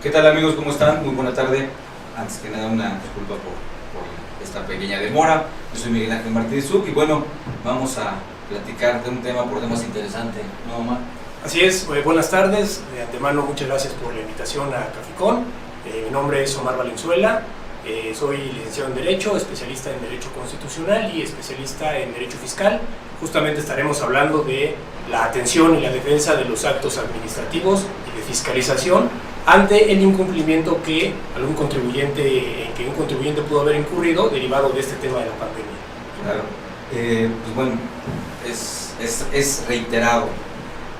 ¿Qué tal, amigos? ¿Cómo están? Muy buena tarde. Antes que nada, una disculpa por esta pequeña demora. Yo soy Miguel Ángel Martínez Zuc y bueno, vamos a platicar de un tema por demás interesante, ¿no, Omar? Así es, buenas tardes. De antemano, muchas gracias por la invitación a Caficón. Mi nombre es Omar Valenzuela. Soy licenciado en Derecho, especialista en Derecho Constitucional y especialista en Derecho Fiscal. Justamente estaremos hablando de la atención y la defensa de los actos administrativos y de fiscalización ante el incumplimiento que un contribuyente pudo haber incurrido derivado de este tema de la pandemia. Claro. Pues bueno, es reiterado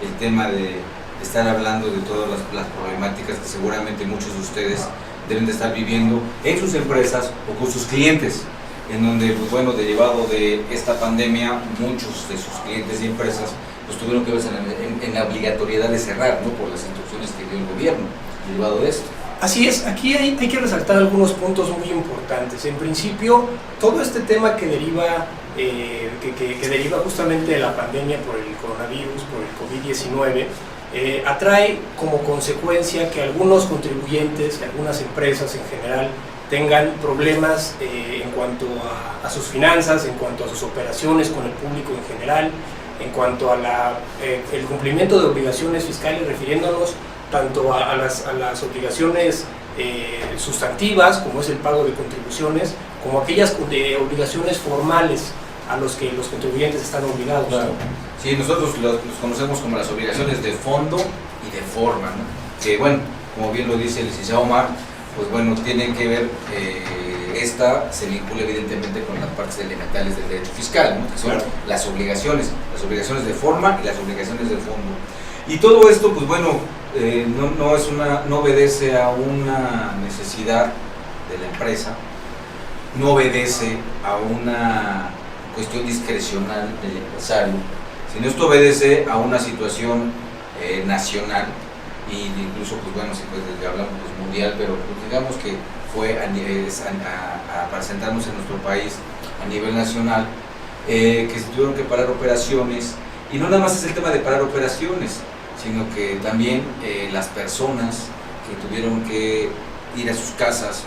el tema de estar hablando de todas las problemáticas que seguramente muchos de ustedes deben de estar viviendo en sus empresas o con sus clientes, en donde, pues bueno, derivado de esta pandemia, muchos de sus clientes y empresas pues tuvieron que verse en la obligatoriedad de cerrar, ¿no?, por las instrucciones que dio el gobierno, derivado de esto. Así es, aquí hay que resaltar algunos puntos muy importantes. En principio, todo este tema que deriva justamente de la pandemia por el coronavirus, por el COVID-19, atrae como consecuencia que algunos contribuyentes, que algunas empresas en general tengan problemas en cuanto a sus finanzas, en cuanto a sus operaciones con el público en general, en cuanto a el cumplimiento de obligaciones fiscales, refiriéndonos tanto a las obligaciones sustantivas, como es el pago de contribuciones, como aquellas obligaciones formales a los que los contribuyentes están obligados. Claro. Sí, nosotros los conocemos como las obligaciones de fondo y de forma, ¿no? Que bueno, como bien lo dice el licenciado Omar, pues bueno, tiene que ver, esta se vincula evidentemente con las partes elementales del derecho fiscal, ¿no?, que son las obligaciones de forma y las obligaciones de fondo. Y todo esto, pues bueno, no obedece a una necesidad de la empresa, no obedece a una cuestión discrecional del empresario, sino esto obedece a una situación nacional y incluso, pues bueno, si pues, hablamos pues, mundial, pero pues, digamos que fue para sentarnos en nuestro país a nivel nacional, que se tuvieron que parar operaciones, y no nada más es el tema de parar operaciones, sino que también las personas que tuvieron que ir a sus casas,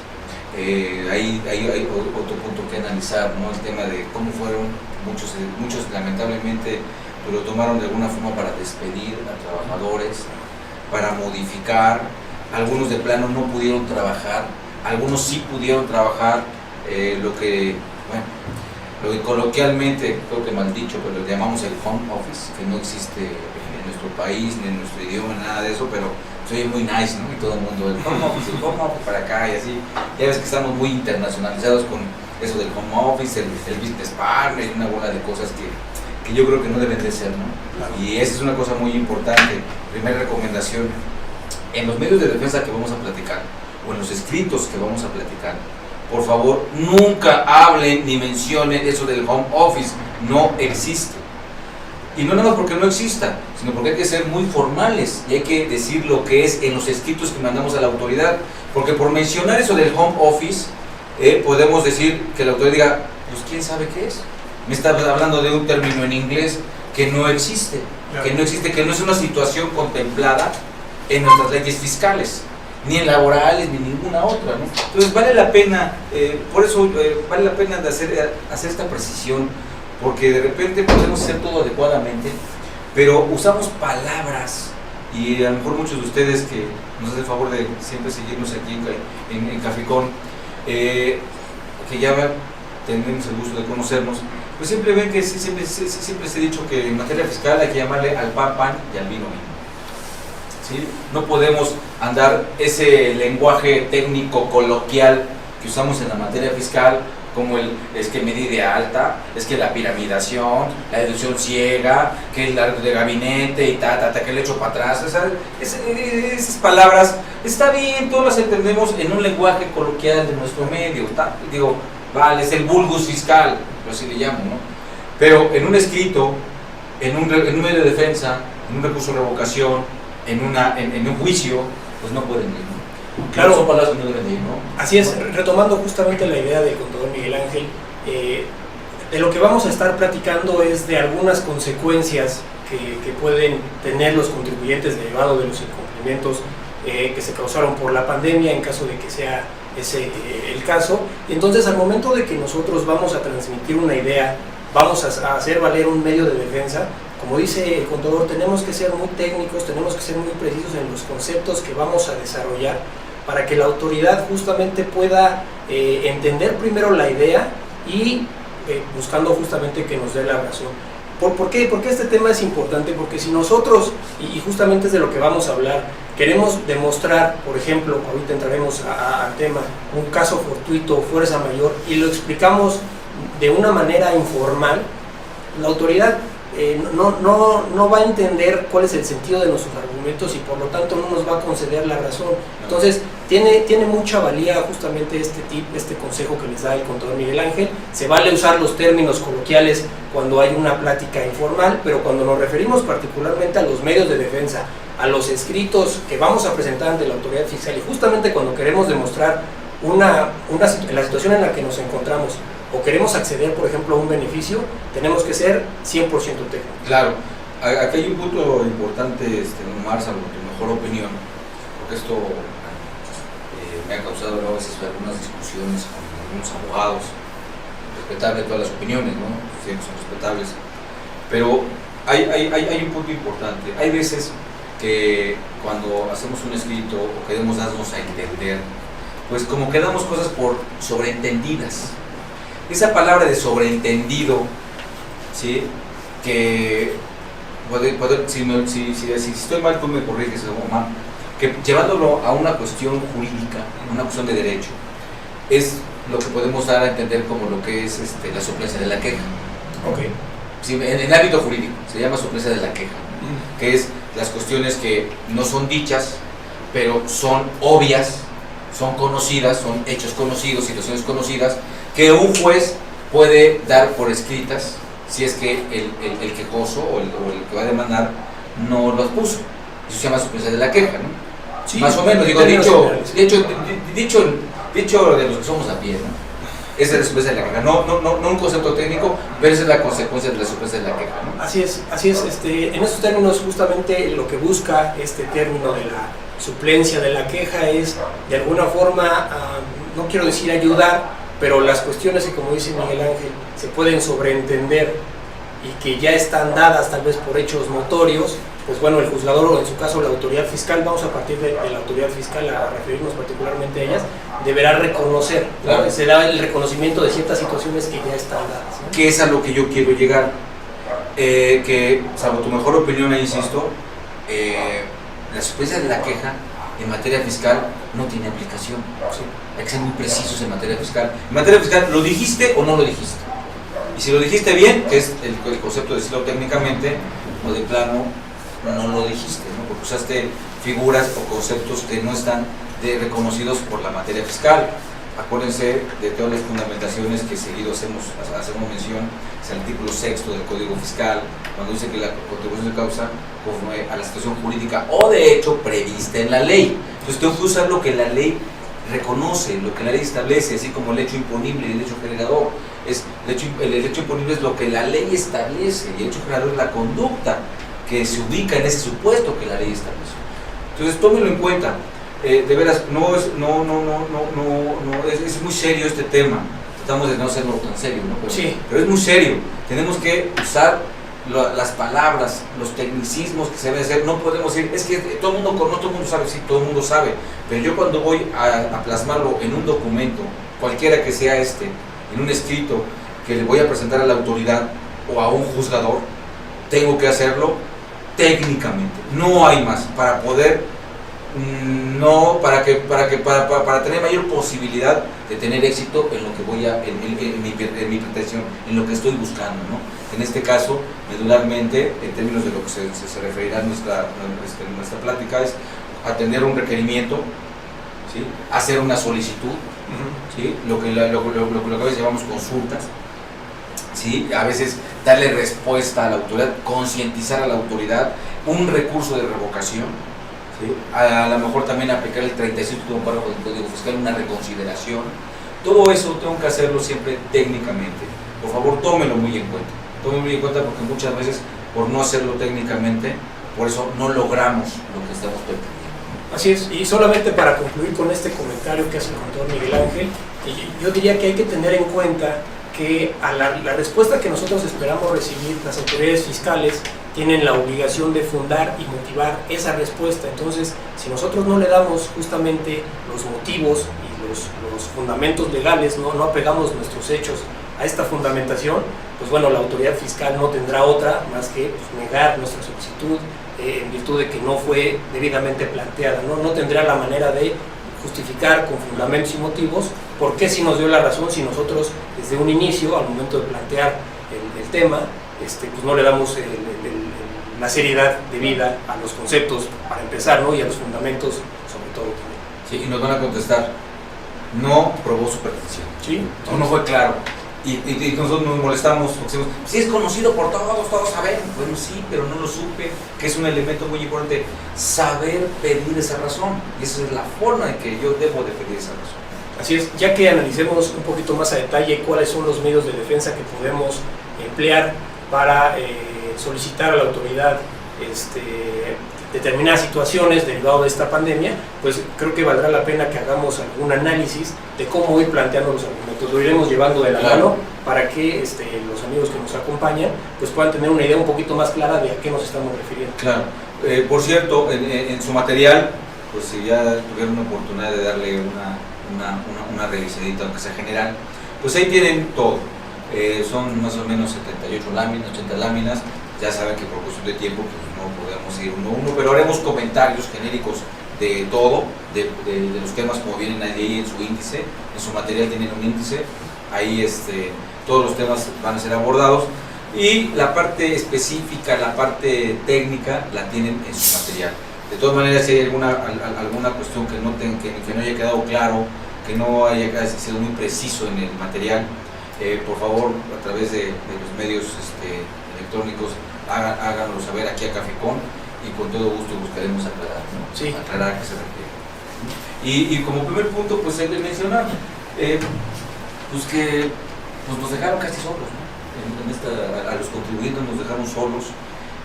hay otro punto que analizar, ¿no?, el tema de cómo fueron muchos lamentablemente pues, lo tomaron de alguna forma para despedir a trabajadores, para modificar, algunos de plano no pudieron trabajar, algunos sí pudieron trabajar, lo que coloquialmente, creo que mal dicho, pero lo llamamos el home office, que no existe en nuestro país, ni en nuestro idioma, nada de eso, pero se oye muy nice, ¿no? Y todo el mundo, el home office para acá y así. Ya ves que estamos muy internacionalizados con eso del home office, el business partner y una bola de cosas que yo creo que no deben de ser, ¿no? Claro. Y esa es una cosa muy importante. Primera recomendación, en los medios de defensa que vamos a platicar, o en los escritos que vamos a platicar, por favor, nunca hablen ni mencionen eso del home office, no existe. Y no nada más porque no exista, sino porque hay que ser muy formales y hay que decir lo que es en los escritos que mandamos a la autoridad, porque por mencionar eso del home office, podemos decir que la autoridad diga, pues quién sabe qué es. Me está hablando de un término en inglés que no existe, claro, que no es una situación contemplada en nuestras leyes fiscales, ni en laborales, ni ninguna otra, ¿no? Entonces vale la pena, por eso vale la pena de hacer esta precisión, porque de repente podemos hacer todo adecuadamente, pero usamos palabras, y a lo mejor muchos de ustedes que nos hacen el favor de siempre seguirnos aquí en Caficón, que ya tenemos el gusto de conocernos, pues siempre ven que siempre se ha dicho que en materia fiscal hay que llamarle al pan pan y al vino vino. ¿Sí? No podemos andar ese lenguaje técnico coloquial que usamos en la materia fiscal, como es que medida de alta, es que la piramidación, la deducción ciega, que el largo de gabinete y que le echo para atrás. O sea, esas palabras, está bien, todas las entendemos en un lenguaje coloquial de nuestro medio, digo, vale, es el vulgus fiscal, yo así le llamo, ¿no? Pero en un escrito, en un medio de defensa, en un recurso de revocación, en un juicio, pues no pueden ir, ¿no? Claro, son palabras que no deben ir, ¿no? Así es, retomando justamente la idea del contador Miguel Ángel, de lo que vamos a estar platicando es de algunas consecuencias que pueden tener los contribuyentes derivado de los incumplimientos que se causaron por la pandemia, en caso de que sea ese el caso. Entonces, al momento de que nosotros vamos a transmitir una idea, vamos a hacer valer un medio de defensa, como dice el contador, tenemos que ser muy técnicos, tenemos que ser muy precisos en los conceptos que vamos a desarrollar para que la autoridad justamente pueda entender primero la idea y buscando justamente que nos dé la razón. ¿Por qué? Porque este tema es importante, porque si nosotros, y justamente es de lo que vamos a hablar, queremos demostrar, por ejemplo, ahorita entraremos al tema, un caso fortuito o fuerza mayor, y lo explicamos de una manera informal, la autoridad no va a entender cuál es el sentido de nuestros argumentos y por lo tanto no nos va a conceder la razón. Entonces tiene mucha valía justamente este consejo que les da el contador Miguel Ángel. Se vale usar los términos coloquiales cuando hay una plática informal, pero cuando nos referimos particularmente a los medios de defensa, a los escritos que vamos a presentar ante la autoridad fiscal, y justamente cuando queremos demostrar la situación en la que nos encontramos o queremos acceder, por ejemplo, a un beneficio, tenemos que ser 100% técnicos. Claro, aquí hay un punto importante, Omar, salvo tu mejor opinión, porque esto me ha causado a veces algunas discusiones con algunos abogados, respetable todas las opiniones, ¿no? Siempre son respetables, pero hay un punto importante. Hay veces que cuando hacemos un escrito o queremos darnos a entender, pues como que damos cosas por sobreentendidas. Esa palabra de sobreentendido, ¿sí? Que si estoy mal, tú me corriges, Omar, que llevándolo a una cuestión jurídica, una cuestión de derecho, es lo que podemos dar a entender como lo que es la suplencia de la queja. Okay. Sí, en el ámbito jurídico se llama suplencia de la queja, que es las cuestiones que no son dichas, pero son obvias, son conocidas, son hechos conocidos, situaciones conocidas, que un juez puede dar por escritas si es que el quejoso o el que va a demandar no los puso. Eso se llama suplencia de la queja, ¿no? Sí, más o menos, digo, dicho de los que somos a pie, ¿no? Esa es la suplencia de la queja, no un concepto técnico, pero esa es la consecuencia de la suplencia de la queja, ¿no? Así es. En estos términos, justamente lo que busca este término de la suplencia de la queja es, de alguna forma, no quiero decir ayudar, pero las cuestiones que, como dice Miguel Ángel, se pueden sobreentender y que ya están dadas tal vez por hechos notorios, pues bueno, el juzgador o en su caso la autoridad fiscal, vamos a partir de la autoridad fiscal a referirnos particularmente a ellas, deberá reconocer, claro, ¿no? Será el reconocimiento de ciertas situaciones que ya están dadas, ¿no? Que es a lo que yo quiero llegar, que, salvo tu mejor opinión, insisto, la suplencia de la queja en materia fiscal no tiene aplicación. ¿Sí? Hay que ser muy precisos en materia fiscal. En materia fiscal, ¿lo dijiste o no lo dijiste? Y si lo dijiste bien, que es el concepto de decirlo técnicamente, o de plano, no lo dijiste, ¿no? Porque usaste figuras o conceptos que no están reconocidos por la materia fiscal. Acuérdense de todas las fundamentaciones que seguido hacemos mención, es el artículo 6 del Código Fiscal, cuando dice que la contribución se causa conforme a la situación jurídica o de hecho prevista en la ley. Entonces tengo que usar lo que la ley reconoce, lo que la ley establece, así como el hecho imponible y el hecho generador. El hecho imponible es lo que la ley establece y el hecho generador es la conducta que se ubica en ese supuesto que la ley establece. Entonces tómenlo en cuenta. De veras, es muy serio este tema. Tratamos de no hacerlo tan serio, ¿no? Pero es muy serio. Tenemos que usar las palabras, los tecnicismos que se deben hacer. No podemos decir, es que todo el mundo conoce, todo el mundo sabe, sí, todo el mundo sabe. Pero yo cuando voy a plasmarlo en un documento, cualquiera que sea en un escrito que le voy a presentar a la autoridad o a un juzgador, tengo que hacerlo técnicamente. No hay más para poder. Para tener mayor posibilidad de tener éxito en lo que voy en mi pretensión, en lo que estoy buscando, ¿no? En este caso, medularmente, en términos de lo que se referirá nuestra plática, es atender un requerimiento, ¿sí? Hacer una solicitud, ¿sí? Lo que a veces llamamos consultas, ¿sí? A veces darle respuesta a la autoridad, concientizar a la autoridad, un recurso de revocación, ¿sí? A lo mejor también aplicar el 35 de un párrafo del Código Fiscal, una reconsideración. Todo eso tengo que hacerlo siempre técnicamente. Por favor, tómelo muy en cuenta. Tómelo muy en cuenta porque muchas veces, por no hacerlo técnicamente, por eso no logramos lo que estamos pretendiendo. Así es, y solamente para concluir con este comentario que hace el contador Miguel Ángel, yo diría que hay que tener en cuenta que a la respuesta que nosotros esperamos recibir, las autoridades fiscales tienen la obligación de fundar y motivar esa respuesta. Entonces, si nosotros no le damos justamente los motivos y los fundamentos legales, no apegamos nuestros hechos a esta fundamentación, pues bueno, la autoridad fiscal no tendrá otra más que pues, negar nuestra solicitud en virtud de que no fue debidamente planteada, no tendrá la manera de justificar con fundamentos y motivos por qué sí nos dio la razón si nosotros desde un inicio, al momento de plantear el tema, pues no le damos la seriedad debida a los conceptos para empezar, ¿no? Y a los fundamentos sobre todo también. Sí, y nos van a contestar, no probó su pretensión. Sí. No fue claro. Y nosotros nos molestamos porque decimos, sí es conocido por todos saben. Bueno, sí, pero no lo supe, que es un elemento muy importante, saber pedir esa razón. Y esa es la forma en que yo debo de pedir esa razón. Así es, ya que analicemos un poquito más a detalle cuáles son los medios de defensa que podemos emplear para solicitar a la autoridad determinadas situaciones derivado de esta pandemia, pues creo que valdrá la pena que hagamos algún análisis de cómo ir planteando los argumentos. Lo iremos llevando de la mano para que los amigos que nos acompañan pues puedan tener una idea un poquito más clara de a qué nos estamos refiriendo. Claro. Por cierto, en su material, pues si ya tuvieron una oportunidad de darle una revisadita, aunque sea general, pues ahí tienen todo. Son más o menos 78 láminas, 80 láminas. Ya saben que por cuestión de tiempo pues no podemos ir uno a uno, pero haremos comentarios genéricos de todo, de los temas como vienen ahí en su índice. En su material tienen un índice, ahí todos los temas van a ser abordados, y la parte específica, la parte técnica la tienen en su material. De todas maneras, si hay alguna cuestión que no haya quedado claro, que no haya sido muy preciso en el material, por favor, a través de los medios electrónicos, háganlo saber aquí a Cafecon, y con todo gusto buscaremos aclarar, ¿no? Sí. Aclarar a qué se refiere. Y como primer punto, pues el de mencionar, pues que nos dejaron casi solos, ¿no? A los contribuyentes nos dejaron solos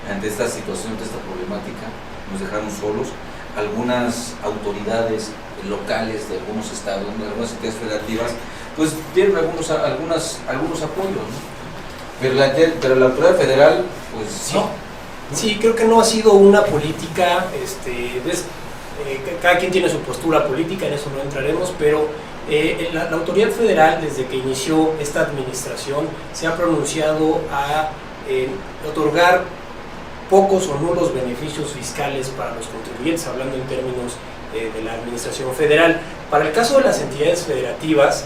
ante esta situación, ante esta problemática, nos dejaron solos. Algunas autoridades locales de algunos estados, de algunas entidades federativas, pues tienen algunos apoyos, ¿no? Pero la autoridad federal, pues sí. No. Sí, creo que no ha sido una política, cada quien tiene su postura política, en eso no entraremos, pero la autoridad federal, desde que inició esta administración, se ha pronunciado a otorgar pocos o nulos beneficios fiscales para los contribuyentes, hablando en términos de la administración federal. Para el caso de las entidades federativas,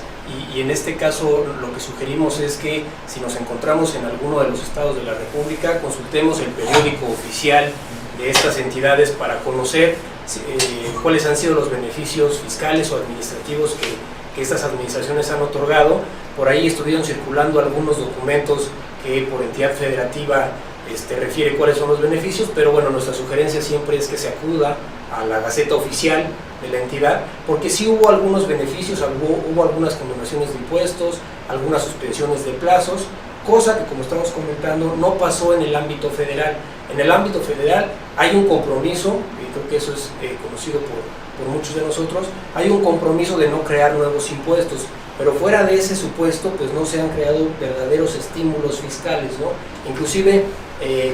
y en este caso lo que sugerimos es que si nos encontramos en alguno de los estados de la República, consultemos el periódico oficial de estas entidades para conocer cuáles han sido los beneficios fiscales o administrativos que estas administraciones han otorgado. Por ahí estuvieron circulando algunos documentos que por entidad federativa refiere cuáles son los beneficios, pero bueno, nuestra sugerencia siempre es que se acuda a la Gaceta Oficial de la entidad, porque sí hubo algunos beneficios, hubo algunas condonaciones de impuestos, algunas suspensiones de plazos, cosa que, como estamos comentando, no pasó en el ámbito federal. En el ámbito federal hay un compromiso, y creo que eso es conocido por muchos de nosotros, hay un compromiso de no crear nuevos impuestos, pero fuera de ese supuesto, pues no se han creado verdaderos estímulos fiscales, ¿no? Inclusive,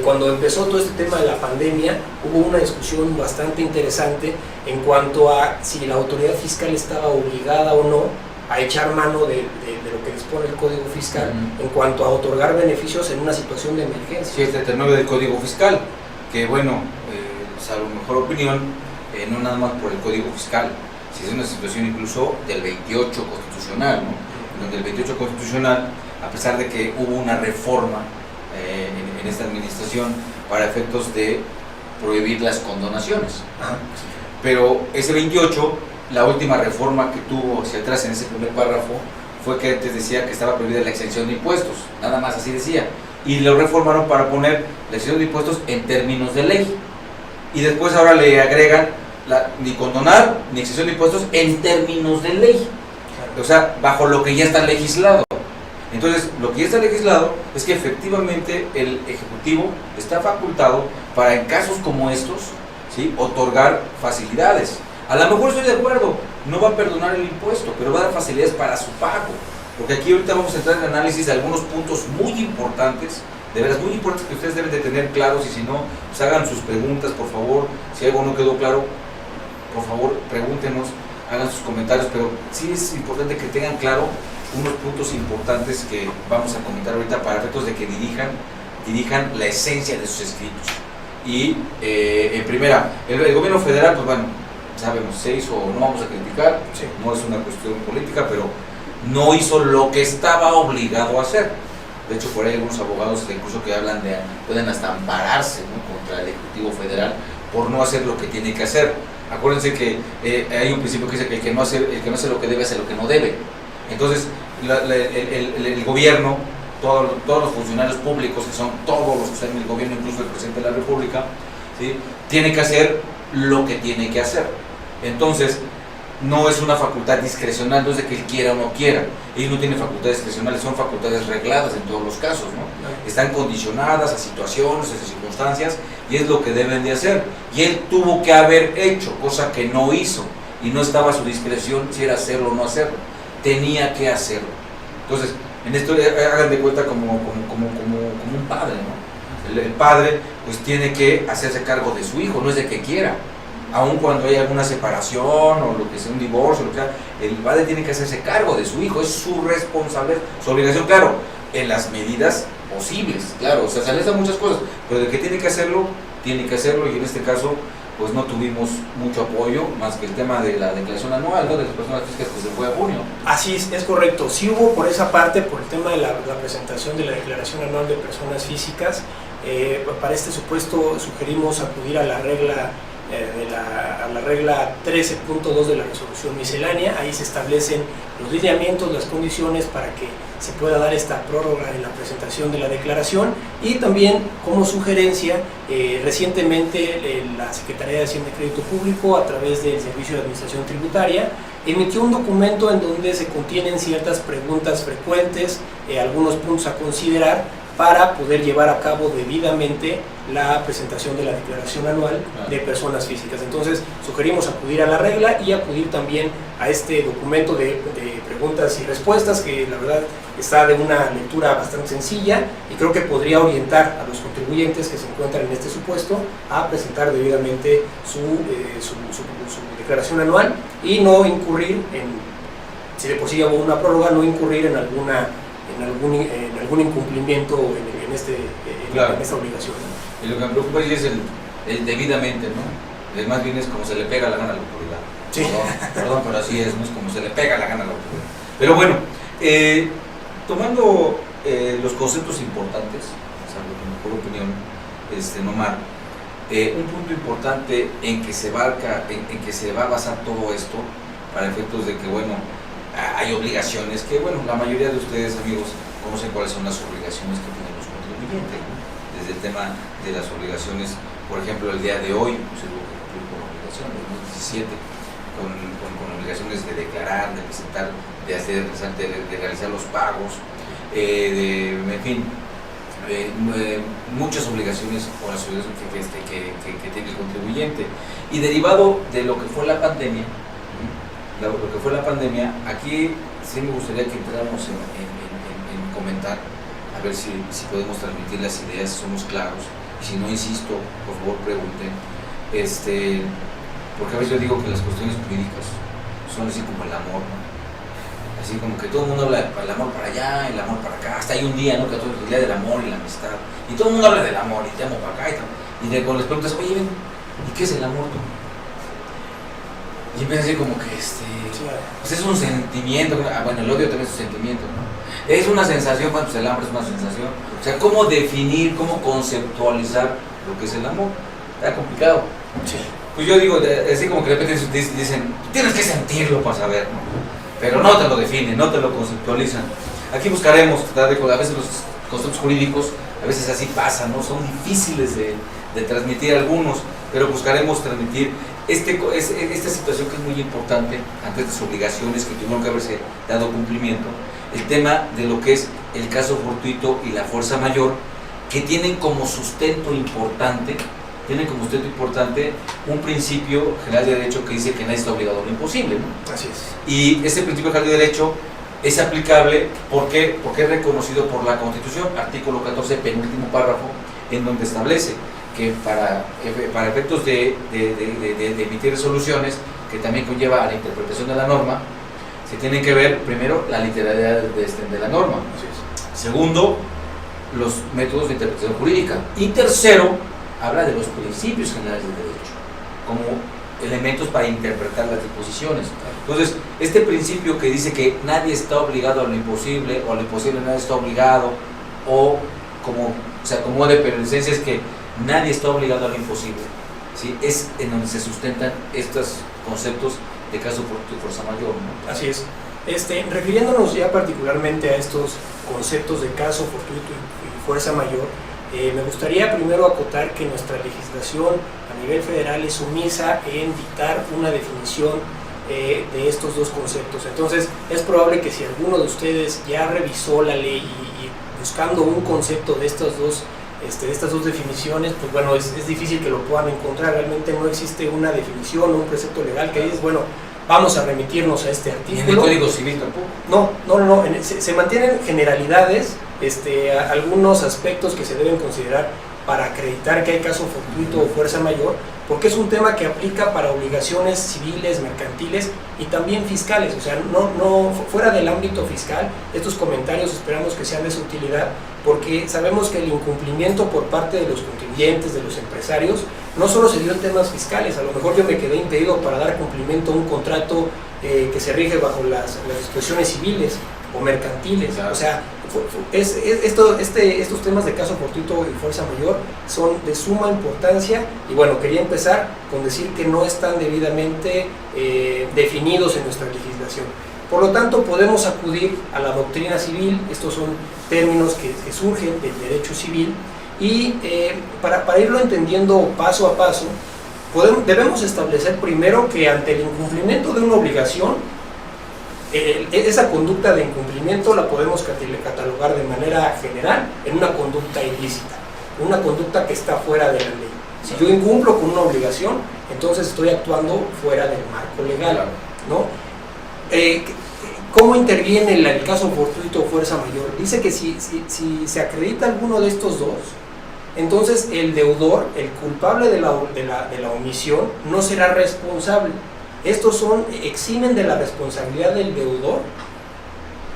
cuando empezó todo este tema de la pandemia, hubo una discusión bastante interesante en cuanto a si la autoridad fiscal estaba obligada o no a echar mano de lo que dispone el Código Fiscal en cuanto a otorgar beneficios en una situación de emergencia. Sí, el 39 del Código Fiscal, que bueno, salvo mejor opinión, no nada más por el Código Fiscal, si es una situación incluso del 28 constitucional, ¿no? Donde el 28 constitucional, a pesar de que hubo una reforma en esta administración para efectos de prohibir las condonaciones, pero ese 28, la última reforma que tuvo hacia atrás en ese primer párrafo fue que antes decía que estaba prohibida la exención de impuestos, nada más así decía, y lo reformaron para poner la exención de impuestos en términos de ley, y después ahora le agregan ni condonar ni exención de impuestos en términos de ley, o sea, bajo lo que ya está legislado. Entonces, lo que ya está legislado es que efectivamente el Ejecutivo está facultado para, en casos como estos, ¿sí? Otorgar facilidades. A lo mejor estoy de acuerdo, no va a perdonar el impuesto, pero va a dar facilidades para su pago. Porque aquí ahorita vamos a entrar en el análisis de algunos puntos muy importantes, de veras muy importantes, que ustedes deben de tener claros, y si no, pues hagan sus preguntas, por favor. Si algo no quedó claro, por favor, pregúntenos, hagan sus comentarios, pero sí es importante que tengan claro unos puntos importantes que vamos a comentar ahorita para efectos de que dirijan la esencia de sus escritos. Y en primera, el gobierno federal, pues bueno, sabemos, se hizo, no vamos a criticar, Sí. no es una cuestión política, pero no hizo lo que estaba obligado a hacer. De hecho, por ahí algunos abogados incluso que hablan de, pueden hasta ampararse, ¿no?, contra el Ejecutivo Federal por no hacer lo que tiene que hacer. Acuérdense que hay un principio que dice que el que no hace lo que debe, hace lo que no debe. Entonces, el gobierno, todos los funcionarios públicos, que son todos los que están en el gobierno, incluso el presidente de la República, ¿sí?, tiene que hacer lo que tiene que hacer. Entonces, no es una facultad discrecional, no es de que él quiera o no quiera. Ellos no tienen facultades discrecionales, son facultades regladas en todos los casos, ¿no? Están condicionadas a situaciones, a circunstancias, y es lo que deben de hacer. Y él tuvo que haber hecho, cosa que no hizo, y no estaba a su discreción si era hacerlo o no hacerlo. Tenía que hacerlo. Entonces, en esto hagan de cuenta como un padre, ¿no? El padre pues tiene que hacerse cargo de su hijo, no es de que quiera. Aun cuando hay alguna separación o lo que sea, un divorcio, lo que sea, el padre tiene que hacerse cargo de su hijo, es su responsabilidad, su obligación, claro, en las medidas posibles, claro, o sea, se les da muchas cosas, pero de que tiene que hacerlo, y en este caso, pues no tuvimos mucho apoyo, más que el tema de la declaración anual, ¿no?, de las personas físicas, que se fue a junio. Así es correcto. Sí hubo por esa parte, por el tema de la presentación de la declaración anual de personas físicas. Para este supuesto sugerimos acudir a la regla a la regla 13.2 de la resolución miscelánea. Ahí se establecen los lineamientos, las condiciones para que se pueda dar esta prórroga en la presentación de la declaración. Y también, como sugerencia, recientemente la Secretaría de Hacienda y Crédito Público, a través del Servicio de Administración Tributaria, emitió un documento en donde se contienen ciertas preguntas frecuentes, algunos puntos a considerar para poder llevar a cabo debidamente la presentación de la declaración anual de personas físicas. Entonces, sugerimos acudir a la regla y acudir también a este documento de preguntas y respuestas, que la verdad está de una lectura bastante sencilla y creo que podría orientar a los contribuyentes que se encuentran en este supuesto a presentar debidamente su declaración anual y no incurrir si de por sí hubo una prórroga, no incurrir en algún incumplimiento en esta obligación. Y lo que me preocupa es el debidamente, ¿no? Más bien es como se le pega la gana a la autoridad. Sí. Perdón, pero así es, ¿no? Es como se le pega la gana a la autoridad. Pero bueno, tomando los conceptos importantes, salvo mi mejor opinión, Nomar, un punto importante en que se va a basar todo esto, para efectos de que, bueno, hay obligaciones que, bueno, la mayoría de ustedes, amigos, conocen cuáles son las obligaciones que tienen los contribuyentes, ¿no? Desde el tema de las obligaciones, por ejemplo, el día de hoy, pues, se tuvo que cumplir con obligaciones, 2017, con obligaciones de declarar, de presentar, de realizar los pagos, en fin, muchas obligaciones o las obligaciones que tiene el contribuyente. Y derivado de lo que fue la pandemia, aquí sí me gustaría que entráramos en comentar, a ver si podemos transmitir las ideas, si somos claros, y si no, insisto, por favor pregunten, porque a veces yo digo que las cuestiones jurídicas son así como el amor, ¿no? Así como que todo el mundo habla del amor para allá, el amor para acá, hasta hay un día, ¿no?, que todo el día del amor y la amistad, y todo el mundo habla del amor, y te amo para acá, cuando les preguntas, oye, ven, ¿y qué es el amor tú? Y empieza así como que, pues es un sentimiento, bueno, el odio también es un sentimiento, ¿no? Es una sensación, pues el hambre es una sensación. O sea, ¿cómo definir, cómo conceptualizar lo que es el amor? Está complicado. Sí. Pues yo digo, así como que de repente dicen, tienes que sentirlo para saber, ¿no? Pero no te lo definen, no te lo conceptualizan. Aquí buscaremos, a veces los conceptos jurídicos, a veces así pasan, ¿no? Son difíciles de transmitir algunos, pero buscaremos transmitir esta situación que es muy importante, ante estas obligaciones que tuvieron que haberse dado cumplimiento, el tema de lo que es el caso fortuito y la fuerza mayor, que tienen como sustento importante tienen como sustento importante un principio general de derecho que dice que nadie está obligado a lo imposible, ¿no? Así es. Y ese principio general de derecho es aplicable porque es reconocido por la Constitución, artículo 14, penúltimo párrafo, en donde establece que para efectos de emitir resoluciones, que también conlleva a la interpretación de la norma, se tienen que ver primero la literalidad de la norma. Así es. Segundo, los métodos de interpretación jurídica. Y tercero, habla de los principios generales del derecho, como elementos para interpretar las disposiciones. Entonces, este principio que dice que nadie está obligado a lo imposible, o a lo imposible nadie está obligado, o como se acomode, pero en esencia es que nadie está obligado a lo imposible, ¿sí? Es en donde se sustentan estos conceptos de caso fortuito y fuerza mayor, ¿no? Así es. Refiriéndonos ya particularmente a estos conceptos de caso fortuito y fuerza mayor, me gustaría primero acotar que nuestra legislación a nivel federal es sumisa en dictar una definición de estos dos conceptos. Entonces, es probable que si alguno de ustedes ya revisó la ley y buscando un concepto de estas dos definiciones, pues bueno, es difícil que lo puedan encontrar. Realmente no existe una definición o un precepto legal que dice, bueno, vamos a remitirnos a este artículo. ¿Y en el Código Civil tampoco? No. Se mantienen generalidades, algunos aspectos que se deben considerar para acreditar que hay caso fortuito o fuerza mayor, porque es un tema que aplica para obligaciones civiles, mercantiles y también fiscales. O sea, no fuera del ámbito fiscal, estos comentarios esperamos que sean de su utilidad, porque sabemos que el incumplimiento por parte de los contribuyentes, de los empresarios, no solo se dio en temas fiscales. A lo mejor yo me quedé impedido para dar cumplimiento a un contrato que se rige bajo las disposiciones civiles o mercantiles. Claro. O sea, estos temas de caso fortuito y fuerza mayor son de suma importancia, y bueno, quería empezar con decir que no están debidamente definidos en nuestra legislación. Por lo tanto, podemos acudir a la doctrina civil. Estos son términos que surgen del derecho civil, y para irlo entendiendo paso a paso, debemos establecer primero que ante el incumplimiento de una obligación, esa conducta de incumplimiento la podemos catalogar de manera general en una conducta ilícita, una conducta que está fuera de la ley. Si yo incumplo con una obligación, entonces estoy actuando fuera del marco legal, ¿no? ¿Cómo interviene el caso fortuito o fuerza mayor? Dice que si se acredita alguno de estos dos, entonces el deudor, el culpable de la omisión, no será responsable. Estos eximen de la responsabilidad del deudor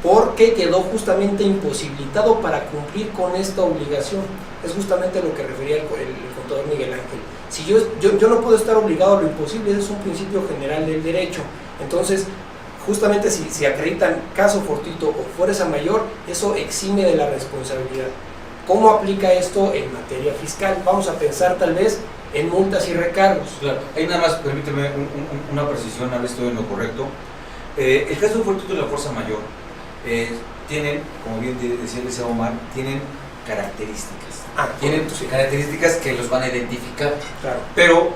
porque quedó justamente imposibilitado para cumplir con esta obligación. Es justamente lo que refería el contador Miguel Ángel. Si yo no puedo estar obligado a lo imposible, es un principio general del derecho. Entonces, justamente si acreditan caso fortuito o fuerza mayor, eso exime de la responsabilidad. ¿Cómo aplica esto en materia fiscal? Vamos a pensar tal vez en multas y recargos. Claro, ahí nada más permíteme una precisión, a ver si estoy en lo correcto. El caso fortuito y la fuerza mayor tienen, como bien decía Omar, tienen características. Tienen características que los van a identificar. Claro.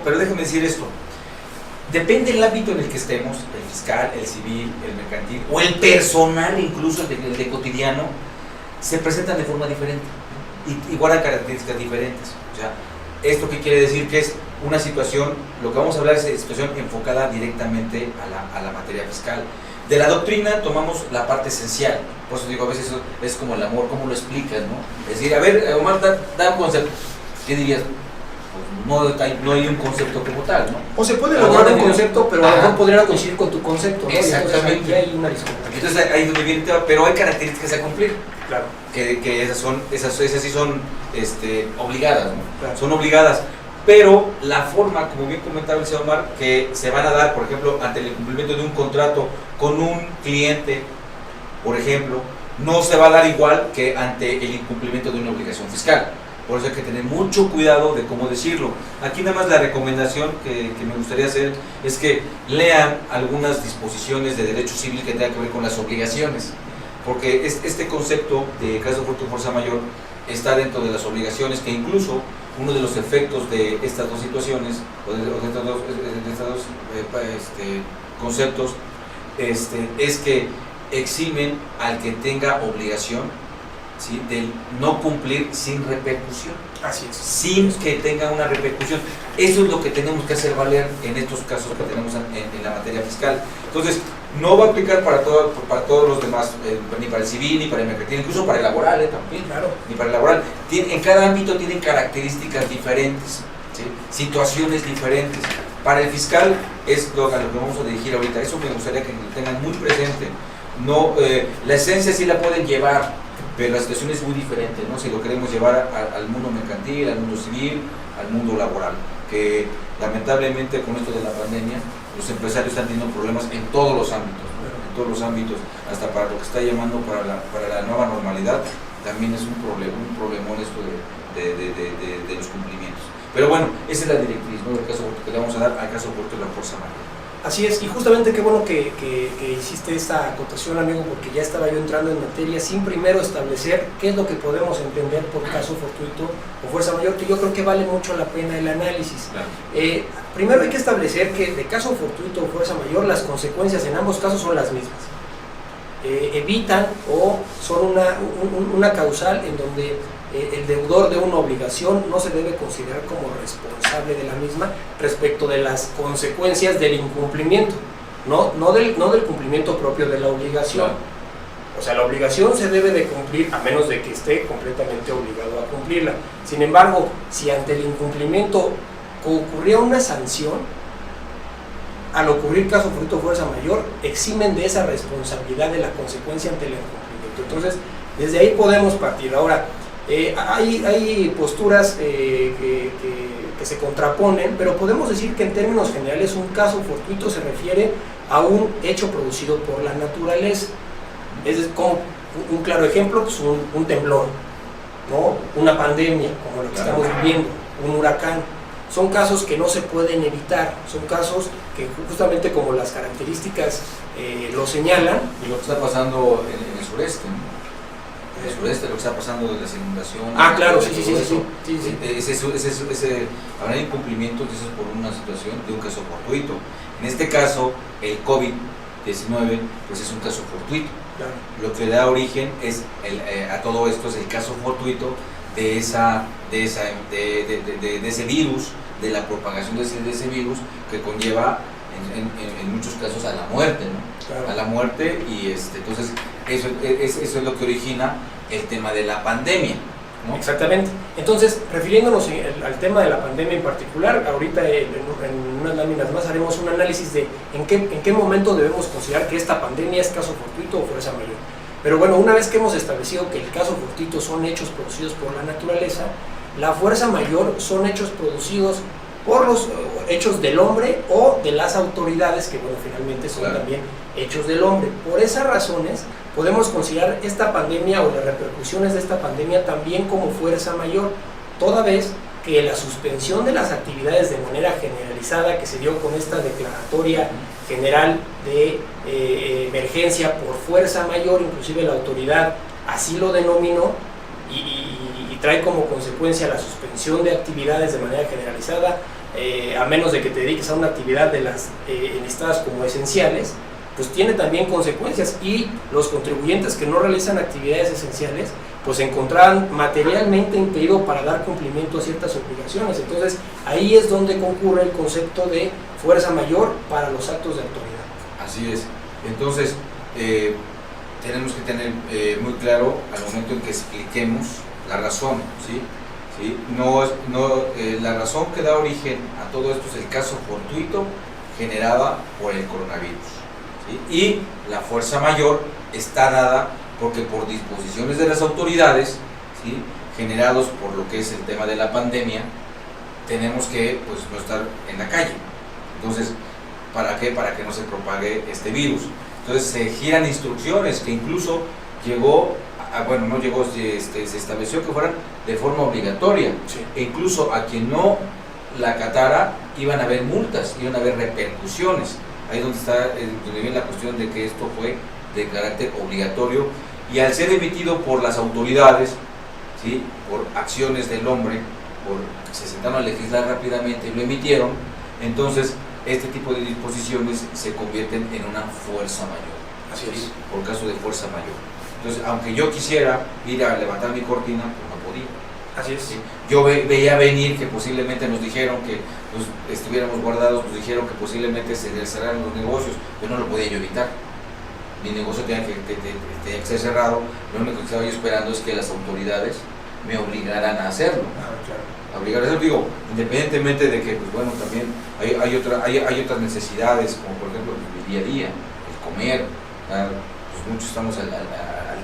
Pero déjame decir esto. Depende del ámbito en el que estemos, el fiscal, el civil, el mercantil o el personal, incluso el de cotidiano, se presentan de forma diferente y guardan características diferentes. O sea, ¿esto qué quiere decir? Que es una situación, lo que vamos a hablar es de situación enfocada directamente a la materia fiscal. De la doctrina tomamos la parte esencial, por eso digo, a veces eso es como el amor, ¿cómo lo explicas, no? Es decir, a ver, Omar, da un concepto. ¿Qué dirías? Pues no hay un concepto como tal, ¿no? O se puede lograr un concepto, pero a lo mejor podría coincidir con tu concepto, ¿no? Exactamente. Entonces, hay una disculpa. Entonces ahí es donde viene el tema, pero hay características a cumplir. Claro. Que esas sí son obligadas, ¿no? Claro. Son obligadas, pero la forma, como bien comentaba el señor Omar, que se van a dar, por ejemplo, ante el incumplimiento de un contrato con un cliente, por ejemplo, no se va a dar igual que ante el incumplimiento de una obligación fiscal. Por eso hay que tener mucho cuidado de cómo decirlo. Aquí nada más la recomendación que me gustaría hacer es que lean algunas disposiciones de derecho civil que tengan que ver con las obligaciones, porque este concepto de caso fortuito y fuerza mayor está dentro de las obligaciones, que incluso uno de los efectos de estas dos situaciones o de estos dos conceptos es que eximen al que tenga obligación ¿sí? Del no cumplir sin repercusión. Así es. Sin que tenga una repercusión. Eso es lo que tenemos que hacer valer en estos casos que tenemos en la materia fiscal. Entonces, no va a aplicar para todos los demás, ni para el civil, ni para el mercantil, incluso para el laboral también. Claro. Ni para el laboral. En cada ámbito tienen características diferentes, ¿sí? Situaciones diferentes. Para el fiscal es a lo que vamos a dirigir ahorita. Eso me gustaría que lo tengan muy presente. No, la esencia sí la pueden llevar, pero la situación es muy diferente, ¿no? Si lo queremos llevar al mundo mercantil, al mundo civil, al mundo laboral, que lamentablemente con esto de la pandemia los empresarios están teniendo problemas en todos los ámbitos, ¿no? En todos los ámbitos, hasta para lo que está llamando para la nueva normalidad, también es un problemón esto de los cumplimientos. Pero bueno, esa es la directriz, ¿no? El caso que le vamos a dar al caso de la fuerza mayor. Así es, y justamente qué bueno que hiciste esta acotación, amigo, porque ya estaba yo entrando en materia sin primero establecer qué es lo que podemos entender por caso fortuito o fuerza mayor, que yo creo que vale mucho la pena el análisis. Claro. Primero hay que establecer que de caso fortuito o fuerza mayor las consecuencias en ambos casos son las mismas. Evitan o son una causal en donde el deudor de una obligación no se debe considerar como responsable de la misma respecto de las consecuencias del incumplimiento, no del cumplimiento propio de la obligación. Claro. O sea, la obligación se debe de cumplir a menos de que esté completamente obligado a cumplirla. Sin embargo, si ante el incumplimiento ocurría una sanción, al ocurrir caso fortuito o fuerza mayor, eximen de esa responsabilidad de la consecuencia ante el incumplimiento. Entonces, desde ahí podemos partir. Ahora, hay posturas que se contraponen, pero podemos decir que en términos generales un caso fortuito se refiere a un hecho producido por la naturaleza. Es como un claro ejemplo, pues un temblor, ¿no? Una pandemia, como lo que estamos viviendo, un huracán. Son casos que no se pueden evitar, son casos que justamente como las características lo señalan. Y lo que está pasando en el sureste, ¿no? En el sureste, lo que está pasando de las inundaciones. Claro, sí. Habrá incumplimientos por una situación de un caso fortuito. En este caso, el COVID-19 pues es un caso fortuito. Claro. Lo que da origen es a todo esto es el caso fortuito de ese virus, de la propagación de ese virus que conlleva en muchos casos a la muerte, ¿no? Claro. A la muerte, y entonces eso es lo que origina el tema de la pandemia, ¿no? Exactamente. Entonces, refiriéndonos al tema de la pandemia en particular, ahorita en unas láminas más haremos un análisis de en qué momento debemos considerar que esta pandemia es caso fortuito o fuerza mayor. Pero bueno, una vez que hemos establecido que el caso fortuito son hechos producidos por la naturaleza, la fuerza mayor son hechos producidos por los hechos del hombre o de las autoridades, que bueno, finalmente son también hechos del hombre. Por esas razones podemos considerar esta pandemia o las repercusiones de esta pandemia también como fuerza mayor, toda vez que la suspensión de las actividades de manera generalizada que se dio con esta declaratoria general de emergencia por fuerza mayor, inclusive la autoridad así lo denominó, y trae como consecuencia la suspensión de actividades de manera generalizada, a menos de que te dediques a una actividad de las enlistadas como esenciales, pues tiene también consecuencias, y los contribuyentes que no realizan actividades esenciales pues se encontrarán materialmente impedidos para dar cumplimiento a ciertas obligaciones. Entonces ahí es donde concurre el concepto de fuerza mayor para los actos de autoridad. Así es. Entonces tenemos que tener muy claro al momento en que expliquemos la razón, ¿sí? ¿Sí? La razón que da origen a todo esto es el caso fortuito generada por el coronavirus, ¿sí? Y la fuerza mayor está dada porque por disposiciones de las autoridades, ¿sí? Generados por lo que es el tema de la pandemia, tenemos que pues no estar en la calle. Entonces, ¿para qué? Para que no se propague este virus. Entonces se giran instrucciones que incluso llegó, se estableció que fueran de forma obligatoria, sí. E incluso a quien no la acatara iban a haber multas, iban a haber repercusiones. Ahí donde viene la cuestión de que esto fue de carácter obligatorio, y al ser emitido por las autoridades, ¿sí? Por acciones del hombre, se sentaron a legislar rápidamente y lo emitieron, entonces este tipo de disposiciones se convierten en una fuerza mayor. Así es. Por caso de fuerza mayor. Entonces, aunque yo quisiera ir a levantar mi cortina, pues no podía. Así es. ¿Sí? Yo veía venir que posiblemente nos dijeron que estuviéramos guardados, nos dijeron que posiblemente se cerraran los negocios, pero no lo podía yo evitar. Mi negocio tenía que ser cerrado, lo único que estaba yo esperando es que las autoridades me obligaran a hacerlo. Claro. Obligar a hacerlo, digo, independientemente de que, pues bueno, también hay otras necesidades, como por ejemplo el día a día, el comer, pues muchos estamos al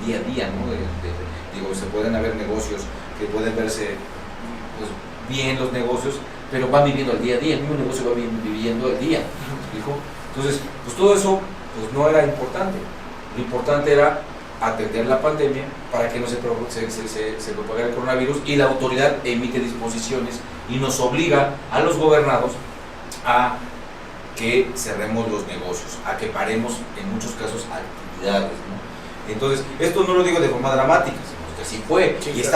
día a día, ¿no? Digo, se pueden haber negocios que pueden verse pues, bien los negocios, pero van viviendo el día a día, el mismo negocio va viviendo el día, ¿me explico? Entonces, pues todo eso pues no era importante, lo importante era atender la pandemia para que no se propagara el coronavirus, y la autoridad emite disposiciones y nos obliga a los gobernados a que cerremos los negocios, a que paremos en muchos casos actividades, ¿no? Entonces, esto no lo digo de forma dramática, sino que así fue, sí, y claro.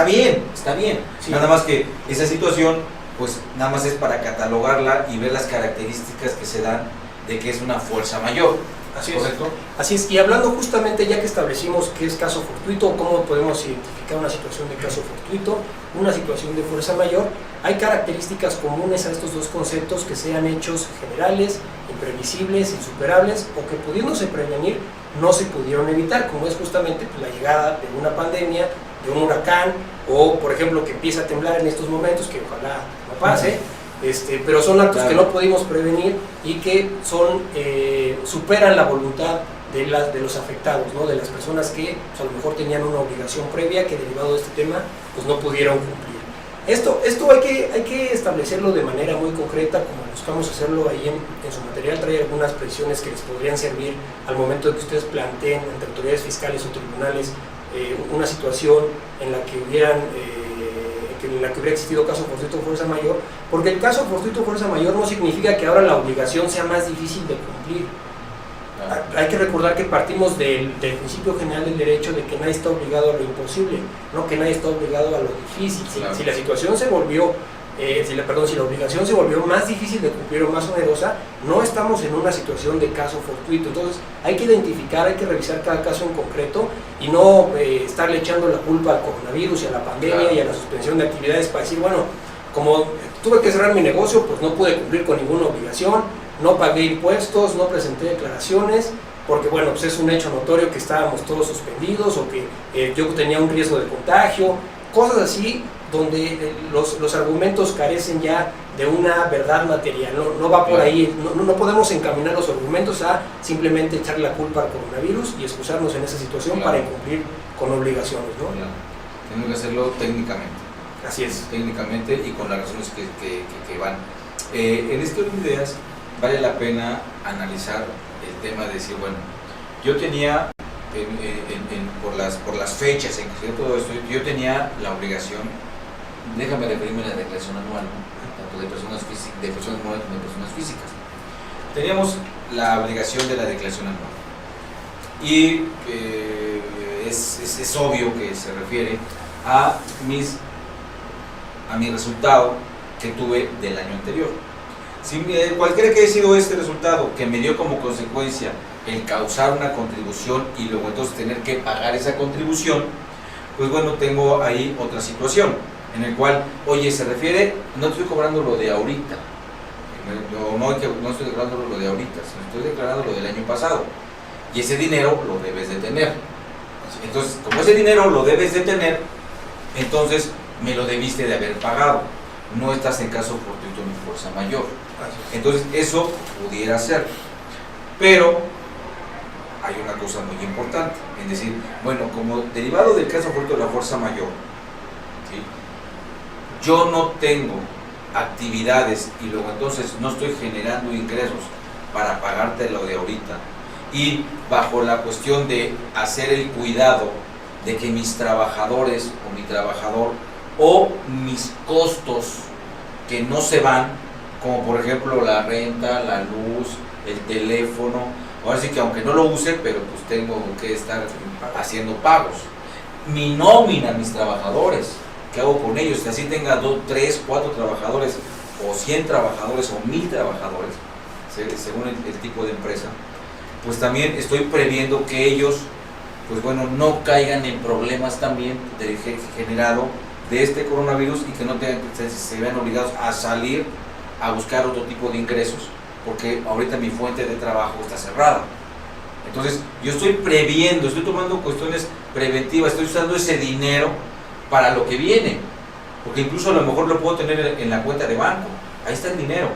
está bien, Sí. Nada más que esa situación, pues nada más es para catalogarla y ver las características que se dan de que es una fuerza mayor. Así es. ¿Correcto? Así es, y hablando justamente, ya que establecimos qué es caso fortuito, cómo podemos identificar una situación de caso fortuito, una situación de fuerza mayor, hay características comunes a estos dos conceptos que sean hechos generales, imprevisibles, insuperables, o que pudiéndose prevenir no se pudieron evitar, como es justamente pues, la llegada de una pandemia, de un huracán, o por ejemplo que empieza a temblar en estos momentos, que ojalá no pase. Pero son actos que no pudimos prevenir y que superan la voluntad de los afectados, ¿no? De las personas que pues, a lo mejor tenían una obligación previa que derivado de este tema pues no pudieron cumplir. Esto hay que establecerlo de manera muy concreta, como buscamos hacerlo ahí en su material. Trae algunas precisiones que les podrían servir al momento de que ustedes planteen ante autoridades fiscales o tribunales una situación en la que hubiera existido caso fortuito o fuerza mayor, porque el caso fortuito o fuerza mayor no significa que ahora la obligación sea más difícil de cumplir. Hay que recordar que partimos del principio general del derecho de que nadie está obligado a lo imposible, no que nadie está obligado a lo difícil. Si la situación se volvió, si la obligación se volvió más difícil de cumplir o más onerosa, no estamos en una situación de caso fortuito. Entonces hay que identificar, hay que revisar cada caso en concreto y no estarle echando la culpa al coronavirus y a la pandemia y a la suspensión de actividades para decir, bueno, como tuve que cerrar mi negocio, pues no pude cumplir con ninguna obligación, no pagué impuestos, no presenté declaraciones, porque bueno, pues es un hecho notorio que estábamos todos suspendidos o que yo tenía un riesgo de contagio, cosas así donde los argumentos carecen ya de una verdad material, no va por ahí, no podemos encaminar los argumentos a simplemente echarle la culpa al coronavirus y excusarnos en esa situación para incumplir con obligaciones, ¿no? Tenemos que hacerlo técnicamente. Así es. Técnicamente y con las razones que van. En este orden de ideas vale la pena analizar el tema de decir, bueno, yo tenía, por las fechas en que todo esto, yo tenía la obligación, déjame referirme a la declaración anual, ¿no? Tanto de personas morales como de personas físicas. Teníamos la obligación de la declaración anual. Y es obvio que se refiere a mi resultado que tuve del año anterior. Si cualquiera que haya sido este resultado que me dio como consecuencia el causar una contribución y luego entonces tener que pagar esa contribución, pues bueno, tengo ahí otra situación en el cual, oye, se refiere, no estoy cobrando lo de ahorita, no estoy declarando lo de ahorita, sino estoy declarando lo del año pasado, y ese dinero lo debes de tener. Entonces, como ese dinero lo debes de tener, entonces me lo debiste de haber pagado, no estás en caso fortuito ni fuerza mayor. Entonces eso pudiera ser, pero hay una cosa muy importante, es decir, bueno, como derivado del caso fortuito de la fuerza mayor, ¿sí? Yo no tengo actividades y luego entonces no estoy generando ingresos para pagarte lo de ahorita, y bajo la cuestión de hacer el cuidado de que mis trabajadores o mi trabajador o mis costos que no se van, como por ejemplo la renta, la luz, el teléfono, ahora sí que aunque no lo use, pero pues tengo que estar haciendo pagos. Mi nómina, mis trabajadores, ¿qué hago con ellos? Que así tenga 2, 3, 4 trabajadores, o 100 trabajadores, o 1000 trabajadores, según el tipo de empresa, pues también estoy previendo que ellos pues bueno, no caigan en problemas también generado de este coronavirus y que no tengan que se vean obligados a salir a buscar otro tipo de ingresos, porque ahorita mi fuente de trabajo está cerrada. Entonces yo estoy previendo, estoy tomando cuestiones preventivas, estoy usando ese dinero para lo que viene, porque incluso a lo mejor lo puedo tener en la cuenta de banco, ahí está el dinero,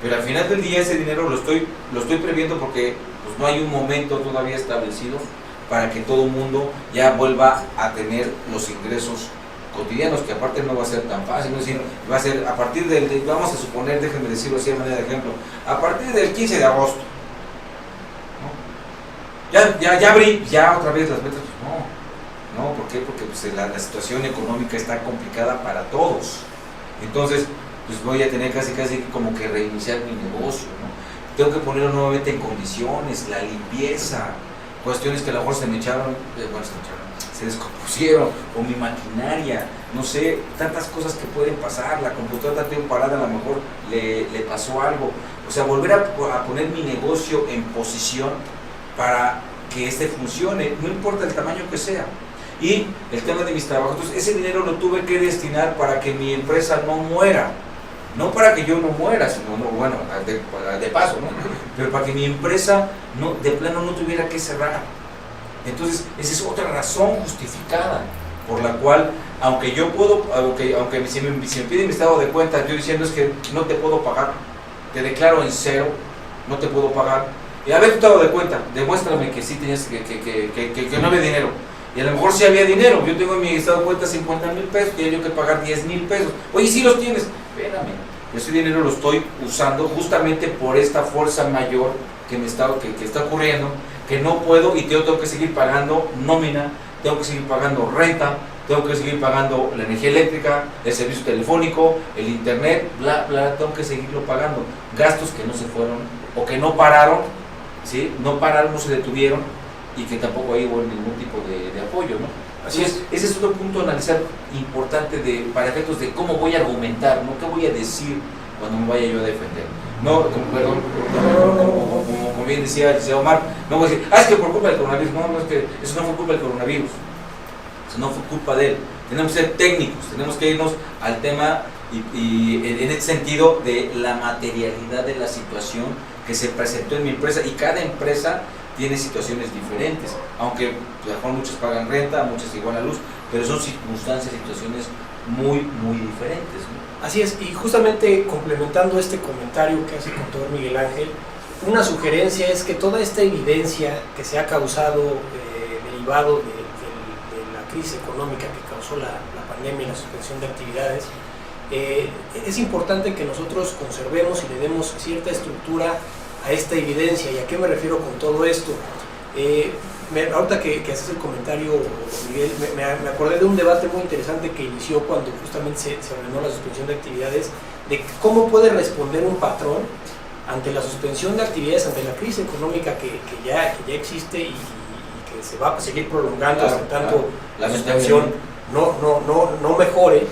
pero al final del día ese dinero lo estoy previendo porque pues no hay un momento todavía establecido para que todo el mundo ya vuelva a tener los ingresos cotidianos, que aparte no va a ser tan fácil, es decir, va a ser a partir vamos a suponer, déjenme decirlo así de manera de ejemplo, a partir del 15 de agosto, ¿no? Ya abrí, ya otra vez las metas, no, ¿por qué? Porque pues, la situación económica está complicada para todos, entonces pues voy a tener casi como que reiniciar mi negocio, ¿no? Tengo que ponerlo nuevamente en condiciones, la limpieza, cuestiones que a lo mejor se descompusieron, o mi maquinaria, no sé, tantas cosas que pueden pasar, la computadora está parada, a lo mejor le pasó algo, o sea, volver a poner mi negocio en posición para que funcione, no importa el tamaño que sea. Y el tema de mis trabajos, entonces ese dinero lo tuve que destinar para que mi empresa no muera, no para que yo no muera, sino, bueno, de paso, ¿no? Pero para que mi empresa de plano no tuviera que cerrar. Entonces, esa es otra razón justificada por la cual, aunque yo puedo, aunque si me piden mi estado de cuenta, yo diciendo es que no te puedo pagar, te declaro en cero, no te puedo pagar, y a ver tu estado de cuenta, demuéstrame que sí tenías, que no había dinero, y a lo mejor sí había dinero, yo tengo en mi estado de cuenta 50,000 pesos, y yo que pagar 10,000 pesos, oye, sí los tienes, espérame, ese dinero lo estoy usando justamente por esta fuerza mayor que está ocurriendo, que no puedo, y tengo que seguir pagando nómina, tengo que seguir pagando renta, tengo que seguir pagando la energía eléctrica, el servicio telefónico, el internet, bla, bla, tengo que seguirlo pagando. Gastos que no se fueron, o que no pararon, ¿sí? No pararon, no se detuvieron, y que tampoco hay ningún tipo de apoyo, ¿no? Así es, ese es otro punto a analizar importante para efectos de cómo voy a argumentar, ¿no? ¿Qué voy a decir cuando me vaya yo a defender? No, como bien decía el licenciado Omar, no voy a decir, es que por culpa del coronavirus, no, es que eso no fue culpa del coronavirus, eso no fue culpa de él. Tenemos que ser técnicos, tenemos que irnos al tema y en el sentido de la materialidad de la situación que se presentó en mi empresa, y cada empresa tiene situaciones diferentes, aunque a lo mejor muchos pagan renta, muchos igual a luz, pero son circunstancias, situaciones muy, muy diferentes, ¿no? Así es, y justamente complementando este comentario que hace el contador Miguel Ángel, una sugerencia es que toda esta evidencia que se ha causado derivado de la crisis económica que causó la pandemia y la suspensión de actividades, es importante que nosotros conservemos y le demos cierta estructura a esta evidencia. ¿Y a qué me refiero con todo esto? Ahorita que haces el comentario, Miguel, me acordé de un debate muy interesante que inició cuando justamente se ordenó la suspensión de actividades, de cómo puede responder un patrón ante la suspensión de actividades, ante la crisis económica que ya existe y que se va a seguir prolongando hasta tanto la suspensión no mejore.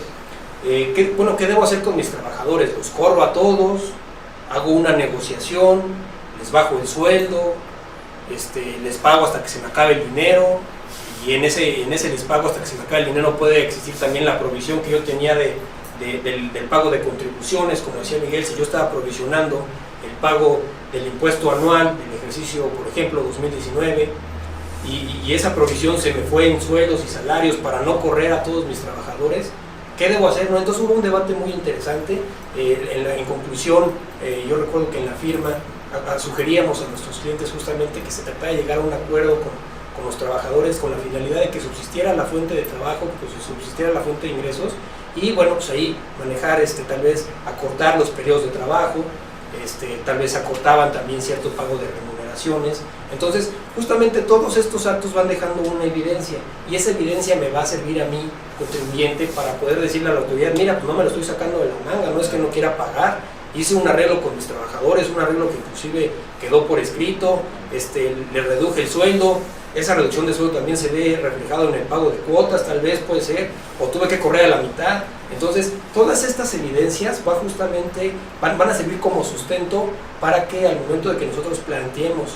¿Qué debo hacer con mis trabajadores? ¿Los corro a todos? ¿Hago una negociación? ¿Les bajo el sueldo? Les pago hasta que se me acabe el dinero? Y en ese les pago hasta que se me acabe el dinero puede existir también la provisión que yo tenía del pago de contribuciones, como decía Miguel. Si yo estaba provisionando el pago del impuesto anual del ejercicio, por ejemplo, 2019, y esa provisión se me fue en sueldos y salarios para no correr a todos mis trabajadores, ¿qué debo hacer? ¿No? Entonces hubo un debate muy interesante. En conclusión, yo recuerdo que en la firma sugeríamos a nuestros clientes justamente que se tratara de llegar a un acuerdo con los trabajadores con la finalidad de que subsistiera la fuente de trabajo, que subsistiera la fuente de ingresos, y bueno, pues ahí manejar, tal vez acortar los periodos de trabajo, tal vez acortaban también cierto pago de remuneraciones. Entonces, justamente todos estos actos van dejando una evidencia, y esa evidencia me va a servir a mí, contribuyente, para poder decirle a la autoridad, mira, pues no me lo estoy sacando de la manga, no es que no quiera pagar, hice un arreglo con mis trabajadores, un arreglo que inclusive quedó por escrito, le reduje el sueldo, esa reducción de sueldo también se ve reflejado en el pago de cuotas, tal vez puede ser, o tuve que correr a la mitad. Entonces, todas estas evidencias van a servir como sustento para que al momento de que nosotros planteemos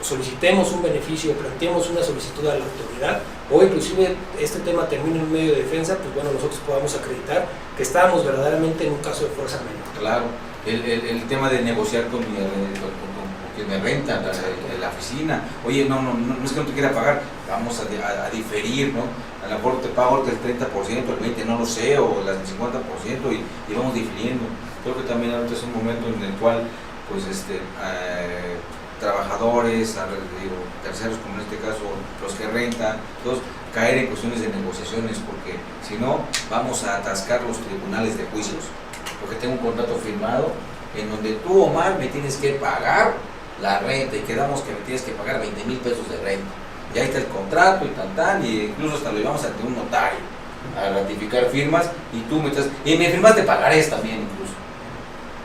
solicitemos un beneficio, planteemos una solicitud a la autoridad, o inclusive este tema termine en un medio de defensa, pues bueno, nosotros podamos acreditar que estábamos verdaderamente en un caso de fuerza mayor. Claro, el tema de negociar con quien me renta la oficina, oye, no es que no te quiera pagar, vamos a diferir, ¿no? A lo mejor te pago el 30%, el 20%, no lo sé, o el 50%, y vamos difiriendo. Creo que también ahorita es un momento en el cual, pues, trabajadores, terceros, como en este caso los que rentan, todos caer en cuestiones de negociaciones, porque si no vamos a atascar los tribunales de juicios, porque tengo un contrato firmado en donde tú, Omar, me tienes que pagar la renta, y quedamos que me tienes que pagar 20,000 pesos de renta, y ahí está el contrato y incluso hasta lo llevamos ante un notario a ratificar firmas, y tú me firmaste pagarés también incluso.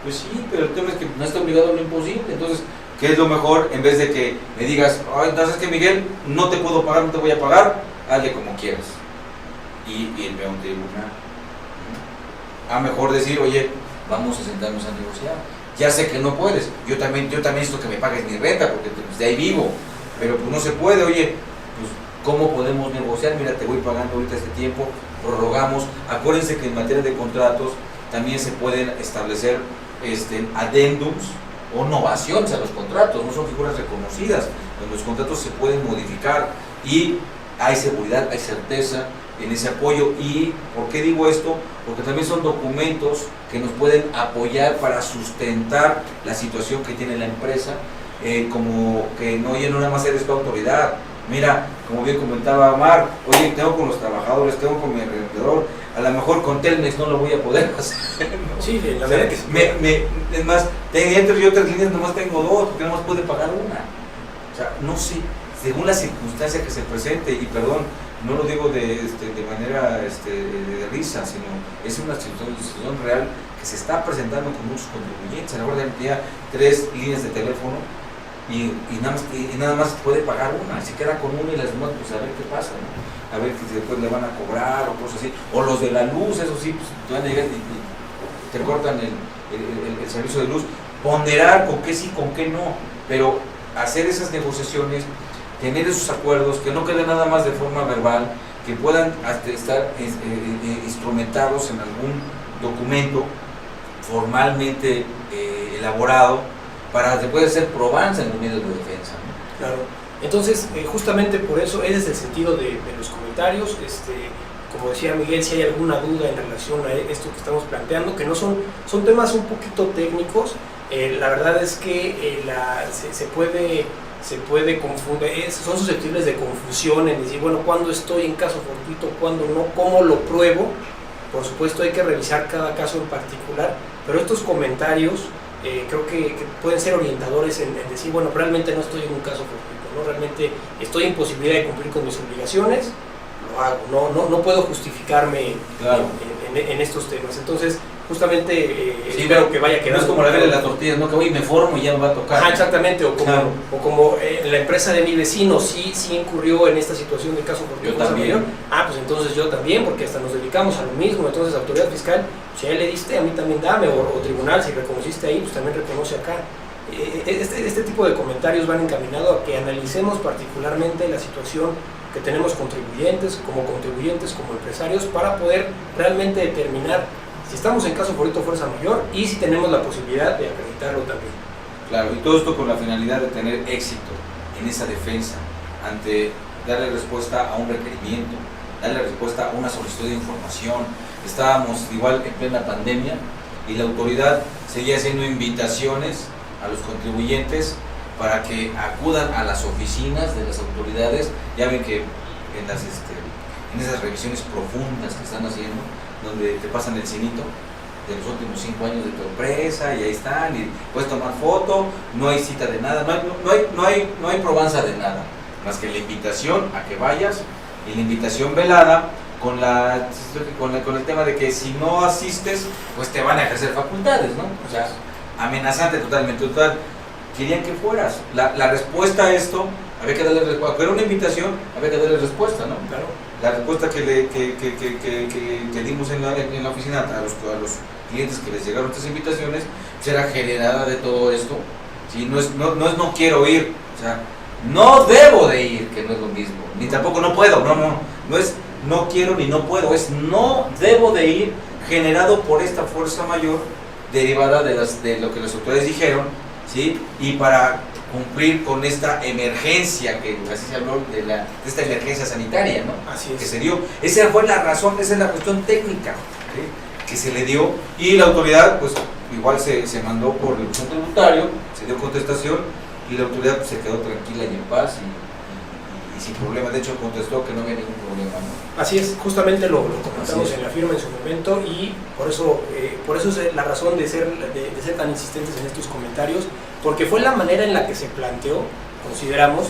Pues sí, pero el tema es que no está obligado a lo imposible. Entonces, ¿qué es lo mejor? En vez de que me digas, ay, entonces que Miguel, no te puedo pagar, no te voy a pagar, hazle como quieras, y irme a un tribunal. A mejor decir, oye, vamos a sentarnos a negociar. Ya sé que no puedes, yo también necesito que me pagues mi renta, porque pues, de ahí vivo, pero pues no se puede. Oye, pues ¿cómo podemos negociar? Mira, te voy pagando ahorita este tiempo, prorrogamos. Acuérdense que en materia de contratos también se pueden establecer adendums o novaciones a los contratos, no son figuras reconocidas, en los contratos se pueden modificar, y hay seguridad, hay certeza en ese apoyo. ¿Y por qué digo esto? Porque también son documentos que nos pueden apoyar para sustentar la situación que tiene la empresa, como que no, oye, no nada más eres tu autoridad. Mira, como bien comentaba Omar, oye, tengo con los trabajadores, tengo con mi alrededor, a lo mejor con Telmex no lo voy a poder hacer, ¿no? Sí, la verdad que sí. Es más, entre yo 3 líneas, nomás tengo 2, porque nomás puede pagar una. O sea, no sé, según la circunstancia que se presente, y perdón, no lo digo de manera de risa, sino es una situación real que se está presentando con muchos contribuyentes. A lo mejor ya 3 líneas de teléfono, y nada más puede pagar una, se queda con una, y las demás, pues a ver qué pasa, ¿no? A ver si después le van a cobrar o cosas así, o los de la luz, eso sí, pues te van a llegar y te cortan el servicio de luz. Ponderar con qué sí, con qué no, pero hacer esas negociaciones, tener esos acuerdos, que no queden nada más de forma verbal, que puedan estar instrumentados en algún documento formalmente elaborado, para después hacer probanza en los medios de defensa, ¿no? Claro. Entonces, justamente por eso, ese es el sentido de los comentarios. Como decía Miguel, si hay alguna duda en relación a esto que estamos planteando, que no son temas un poquito técnicos, la verdad es que se puede confundir, son susceptibles de confusión en decir, bueno, ¿cuándo estoy en caso fortuito, cuándo no, cómo lo pruebo? Por supuesto hay que revisar cada caso en particular, pero estos comentarios creo que pueden ser orientadores en decir, bueno, realmente no estoy en un caso fortuito, ¿no? Realmente estoy en posibilidad de cumplir con mis obligaciones, lo hago, no puedo justificarme claro. en estos temas. Entonces, justamente sí, espero que vaya quedando. No es como la vela de las tortillas, ¿no? Que hoy me formo y ya me va a tocar. Ajá, exactamente, o claro. como la empresa de mi vecino sí incurrió en esta situación de caso fortuito. Yo también. Pues entonces yo también, porque hasta nos dedicamos a lo mismo. Entonces, autoridad fiscal, si a él le diste, a mí también dame, o tribunal, si reconociste ahí, pues también reconoce acá. Este tipo de comentarios van encaminados a que analicemos particularmente la situación que tenemos como contribuyentes, como empresarios, para poder realmente determinar si estamos en caso fortuito fuerza mayor y si tenemos la posibilidad de acreditarlo también. Claro, y todo esto con la finalidad de tener éxito en esa defensa, ante darle respuesta a un requerimiento, darle respuesta a una solicitud de información. Estábamos igual en plena pandemia y la autoridad seguía haciendo invitaciones a los contribuyentes para que acudan a las oficinas de las autoridades. Ya ven que en esas revisiones profundas que están haciendo, donde te pasan el cinito de los últimos 5 años de tu empresa, y ahí están, y puedes tomar foto, no hay cita de nada, no hay probanza de nada, más que la invitación a que vayas, y la invitación velada con el tema de que si no asistes, pues te van a ejercer facultades, ¿no? O sea, amenazante totalmente. Querían que fueras. La respuesta a esto, había que darle respuesta. Pero una invitación, había que darle respuesta, ¿no? Claro. La respuesta que dimos en la oficina a los clientes que les llegaron estas invitaciones, pues era generada de todo esto. ¿Sí? No quiero ir. O sea, No debo de ir, que no es lo mismo, ni tampoco no puedo, no es no quiero ni no puedo, es no debo de ir, generado por esta fuerza mayor derivada de lo que las autoridades dijeron, ¿sí? Y para cumplir con esta emergencia, que así se habló de esta emergencia sanitaria, ¿no? Así es. Que se dio. Esa fue la razón, esa es la cuestión técnica, ¿sí? Que se le dio, y la autoridad pues igual se mandó por el buzón tributario, se dio contestación, y la autoridad pues, se quedó tranquila y en paz y sin problema. De hecho contestó que no había ningún problema, ¿no? Así es, justamente lo comentamos en la firma en su momento, y por eso es la razón de ser tan insistentes en estos comentarios, porque fue la manera en la que se planteó. Consideramos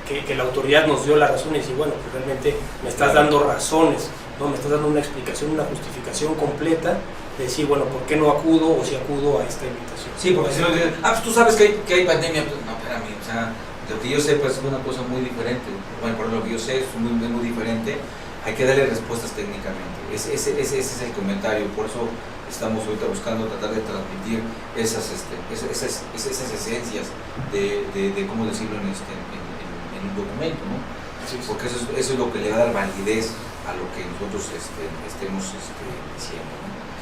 que la autoridad nos dio las razones, y bueno, pues realmente me estás dando razones, ¿no? Me estás dando una explicación, una justificación completa de decir, bueno, ¿por qué no acudo o si acudo a esta invitación? Sí, porque si no dicen, pues tú sabes que hay pandemia, pues no, espérame, o sea, lo que yo sé pues es una cosa muy diferente. Bueno, por lo que yo sé es muy diferente, hay que darle respuestas técnicamente. Ese es el comentario, por eso estamos ahorita buscando tratar de transmitir esas esencias de cómo decirlo en un documento, ¿no? Porque eso es lo que le va a dar validez a lo que nosotros estemos diciendo, ¿no?